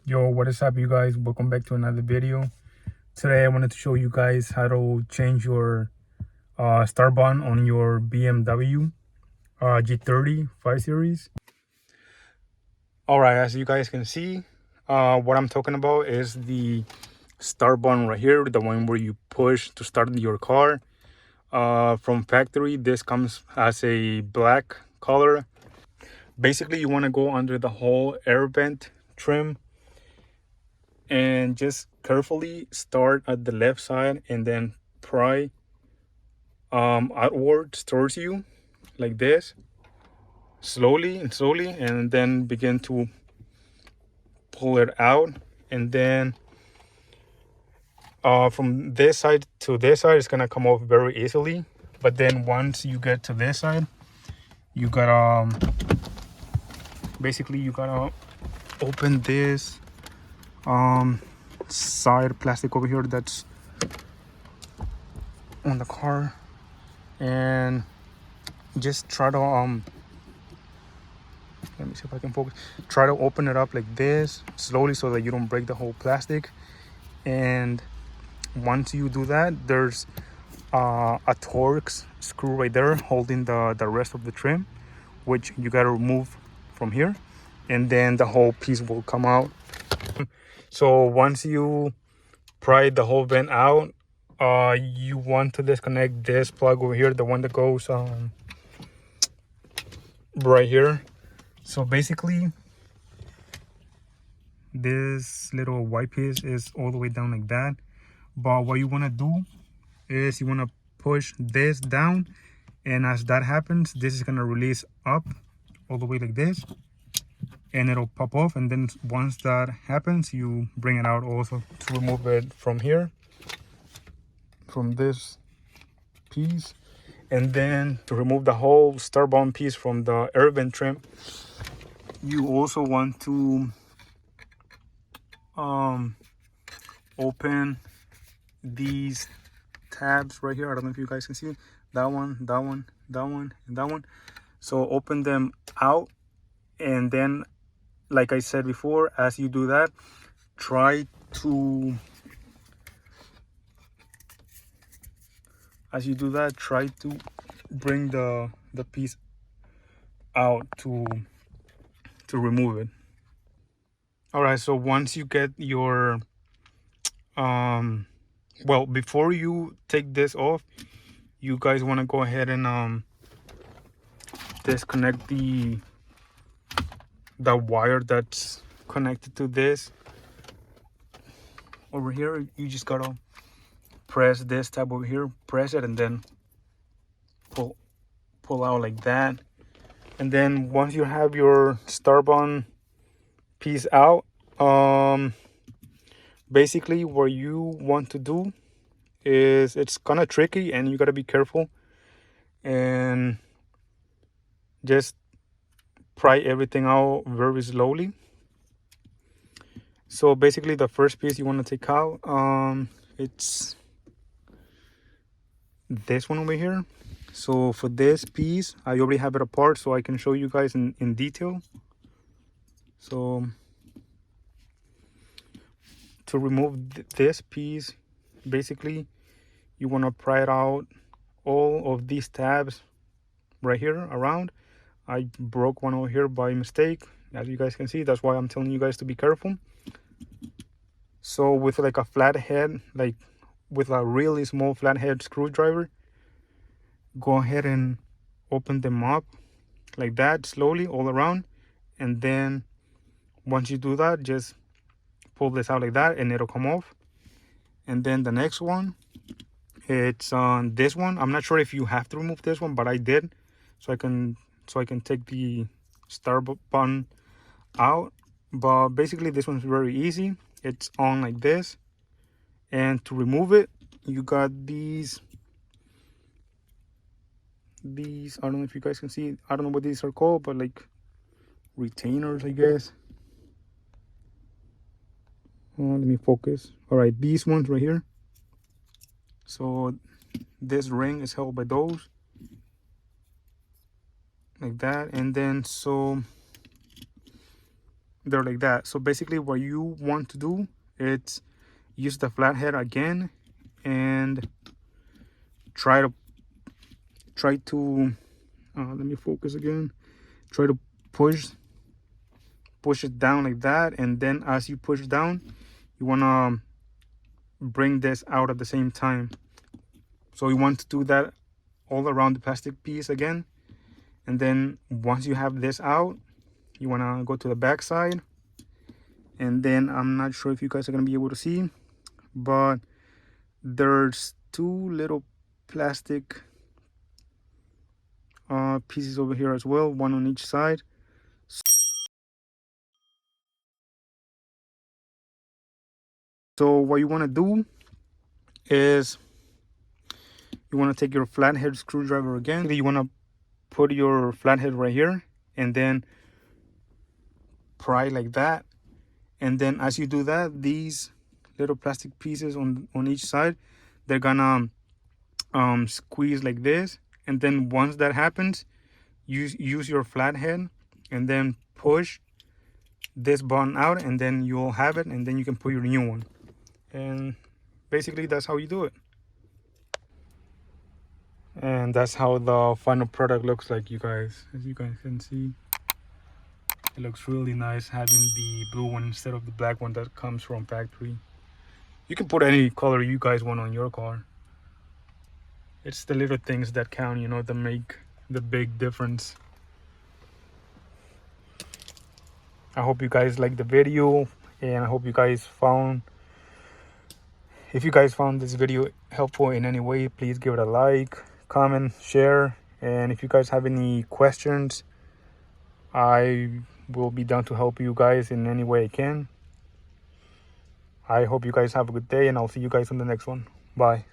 Yo, what is up, you guys? Welcome back to another video. Today I wanted to show you guys how to change your star bond on your BMW G30 5 Series. Alright, as you guys can see, what I'm talking about is the star bond right here, the one where you push to start your car. From factory, this comes as a black color. Basically, you want to go under the whole air vent trim and just carefully start at the left side and then pry outwards towards you like this, slowly and then begin to pull it out. And then from this side to this side, it's gonna come off very easily. But then once you get to this side, you gotta basically you gotta open this side plastic over here that's on the car, and just try to let me see if I can focus. Try to open it up like this slowly so that you don't break the whole plastic. And once you do that, there's a Torx screw right there holding the rest of the trim, which you got to remove from here, and then the whole piece will come out. So once you pry the whole vent out, you want to disconnect this plug over here, the one that goes right here. So basically this little white piece is all the way down like that, but what you want to do is you want to push this down, and as that happens, this is going to release up all the way like this, and it'll pop off. And then once that happens, you bring it out also to remove it from here, from this piece. And then to remove the whole star bond piece from the air vent trim, you also want to open these tabs right here. I don't know if you guys can see that one, that one, that one, and that one. So open them out, and then like I said before, as you do that, try to bring the piece out to remove it. All right, so once you get your well, before you take this off, you guys want to go ahead and disconnect the wire that's connected to this over here. You just gotta press this tab over here, press it, and then pull out like that. And then once you have your star bond piece out, basically what you want to do is, it's kind of tricky and you got to be careful and just pry everything out very slowly. So basically the first piece you want to take out, it's this one over here. So for this piece, I already have it apart so I can show you guys in detail. So to remove this piece, basically you want to pry it out all of these tabs right here around. I broke one over here by mistake, as you guys can see. That's why I'm telling you guys to be careful. So with like a flat head, like with a really small flathead screwdriver, go ahead and open them up like that slowly all around. And then once you do that, just pull this out like that and it'll come off. And then the next one, it's on this one. I'm not sure if you have to remove this one, but I did, so I can take the star bond out. But basically this one's very easy. It's on like this, and to remove it, you got these I don't know if you guys can see, I don't know what these are called, but like retainers, I guess. Let me focus. All right, these ones right here. So this ring is held by those like that. And then so they're like that. So basically what you want to do is use the flathead again and try to let me focus again. Try to push it down like that, and then as you push down, you want to bring this out at the same time. So you want to do that all around the plastic piece again, and then once you have this out, you want to go to the back side, and then I'm not sure if you guys are going to be able to see, but there's two little plastic pieces over here as well, one on each side. So what you want to do is you want to take your flathead screwdriver again. You want to put your flathead right here and then pry like that, and then as you do that, these little plastic pieces on each side, they're gonna squeeze like this, and then once that happens, use your flathead and then push this button out, and then you'll have it, and then you can put your new one. And basically that's how you do it. And that's how the final product looks like, you guys. As you guys can see, it looks really nice having the blue one instead of the black one that comes from factory. You can put any color you guys want on your car. It's the little things that count, you know, that make the big difference. I hope you guys liked the video, and I hope you guys found, if you guys found this video helpful in any way, please give it a like, comment, share, and if you guys have any questions, I will be down to help you guys in any way I can. I hope you guys have a good day, and I'll see you guys on the next one. Bye.